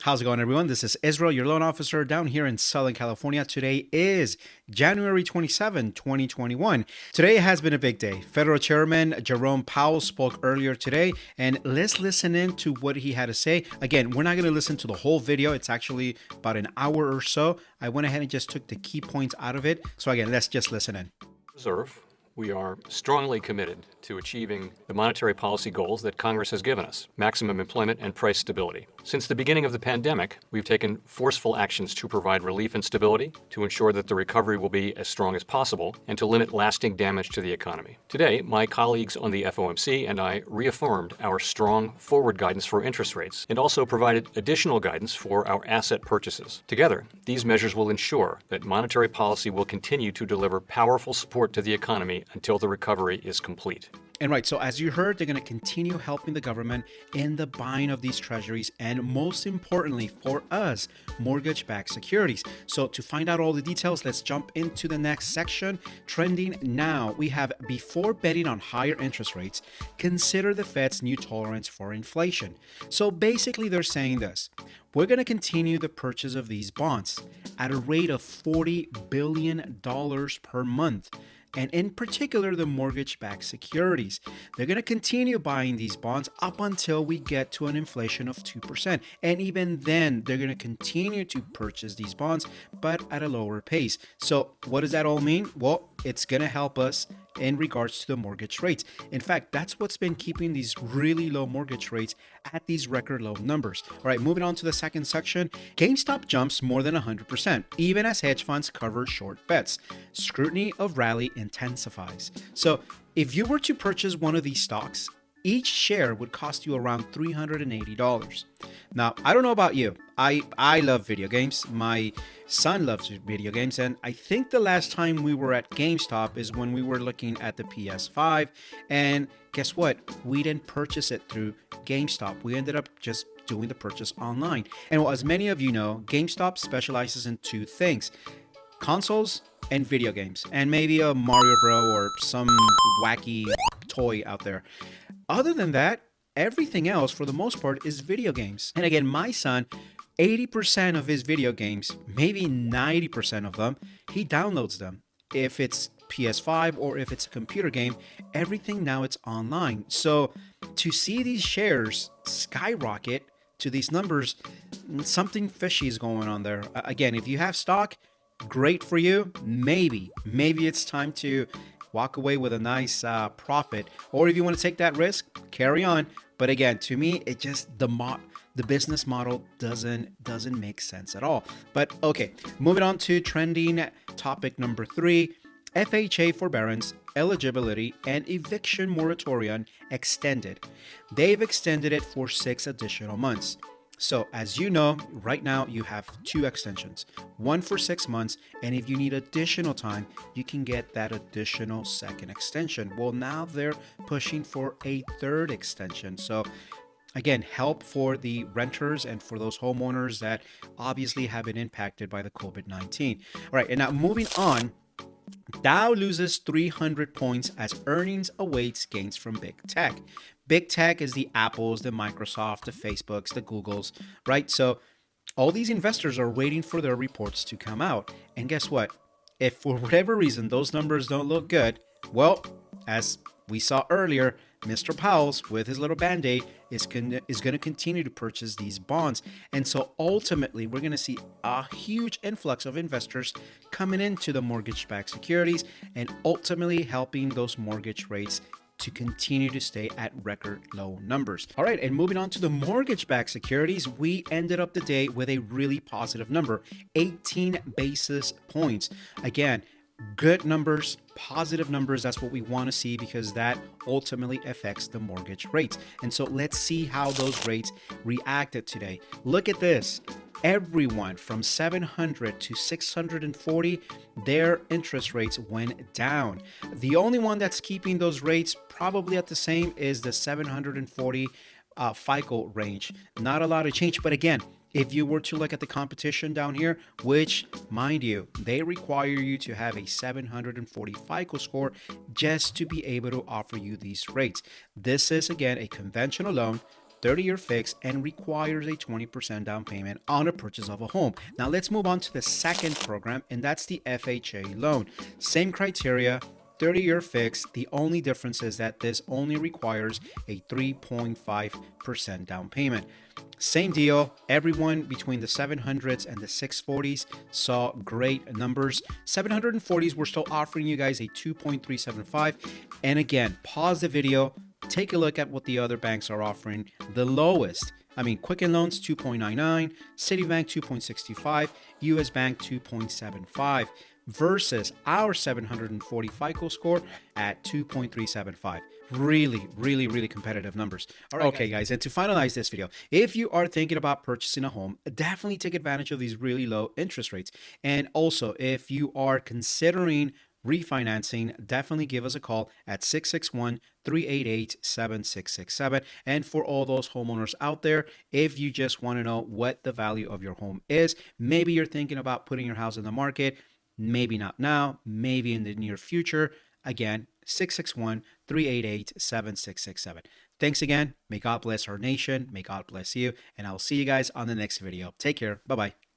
How's it going, everyone? This is Israel, your loan officer down here in Southern California. Today is January 27, 2021. Today has been a big day. Federal Chairman Jerome Powell spoke earlier today, and let's listen in to what he had to say. Again, we're not going to listen to the whole video. It's actually about an hour or so. I went ahead and just took the key points out of it. So again, let's just listen in. Reserve, we are strongly committed to achieving the monetary policy goals that Congress has given us: maximum employment and price stability. Since the beginning of the pandemic, we've taken forceful actions to provide relief and stability, to ensure that the recovery will be as strong as possible, and to limit lasting damage to the economy. Today, my colleagues on the FOMC and I reaffirmed our strong forward guidance for interest rates and also provided additional guidance for our asset purchases. Together, these measures will ensure that monetary policy will continue to deliver powerful support to the economy until the recovery is complete. And right, so as you heard, they're going to continue helping the government in the buying of these treasuries and, most importantly for us, mortgage-backed securities. So to find out all the details, let's jump into the next section. Trending now, we have: before betting on higher interest rates, consider the Fed's new tolerance for inflation. So basically they're saying this: we're going to continue the purchase of these bonds at a rate of $40 billion per month. And in particular, the mortgage-backed securities. They're going to continue buying these bonds up until we get to an inflation of 2%. And even then, they're going to continue to purchase these bonds, but at a lower pace. So what does that all mean? Well, it's going to help us in regards to the mortgage rates. In fact, that's what's been keeping these really low mortgage rates at these record low numbers. All right, moving on to the second section. GameStop jumps more than 100%, even as hedge funds cover short bets. Scrutiny of rally intensifies. So if you were to purchase one of these stocks, each share would cost you around $380. Now, I don't know about you. I love video games. My son loves video games. And I think the last time we were at GameStop is when we were looking at the PS5. And guess what? We didn't purchase it through GameStop. We ended up just doing the purchase online. And well, as many of you know, GameStop specializes in two things: consoles and video games, and maybe a Mario Bro or some wacky toy out there. Other than that, everything else for the most part is video games. And again, my son, 80% of his video games, maybe 90% of them, he downloads them. If it's PS5 or if it's a computer game, everything now it's online. So to see these shares skyrocket to these numbers, something fishy is going on there. Again, if you have stock, great for you. Maybe it's time to walk away with a nice profit, or if you want to take that risk, carry on. But again, to me, it just the business model doesn't make sense at all. But okay, moving on to trending topic number 3: FHA forbearance eligibility and eviction moratorium extended. They've extended it for 6 additional months. So as you know, right now you have 2 extensions, one for 6 months, and if you need additional time, you can get that additional second extension. Well, now they're pushing for a 3rd extension. So again, help for the renters and for those homeowners that obviously have been impacted by the COVID-19. All right, and now moving on, Dow loses 300 points as earnings awaits gains from big tech. Big tech is the Apples, the Microsoft, the Facebooks, the Googles, right? So all these investors are waiting for their reports to come out. And guess what? If for whatever reason those numbers don't look good, well, as we saw earlier, Mr. Powell's, with his little band-aid, is going to continue to purchase these bonds. And so ultimately, we're going to see a huge influx of investors coming into the mortgage-backed securities and ultimately helping those mortgage rates to continue to stay at record low numbers. All right, and moving on to the mortgage-backed securities, we ended up the day with a really positive number, 18 basis points. Again, good numbers, positive numbers. That's what we want to see, because that ultimately affects the mortgage rates. And so let's see how those rates reacted today. Look at this. Everyone from 700 to 640, their interest rates went down. The only one that's keeping those rates probably at the same is the 740 FICO range. Not a lot of change, but again, if you were to look at the competition down here, which, mind you, they require you to have a 740 FICO score just to be able to offer you these rates. This is, again, a conventional loan, 30-year fixed, and requires a 20% down payment on the purchase of a home. Now let's move on to the second program, and that's the FHA loan. Same criteria, 30-year fixed. The only difference is that this only requires a 3.5% down payment. Same deal. Everyone between the 700s and the 640s saw great numbers. 740s, we're still offering you guys a 2.375. And again, pause the video, take a look at what the other banks are offering. The lowest, Quicken Loans 2.99, Citibank 2.65, US Bank 2.75, versus our 740 FICO score at 2.375. Really competitive numbers. All right, okay, guys, and to finalize this video, if you are thinking about purchasing a home, definitely take advantage of these really low interest rates. And also, if you are considering refinancing, definitely give us a call at 661-388-7667. And for all those homeowners out there, if you just want to know what the value of your home is, maybe you're thinking about putting your house in the market, maybe not now, maybe in the near future, again, 661-388-7667. Thanks again. May God bless our nation. May God bless you. And I'll see you guys on the next video. Take care. Bye-bye.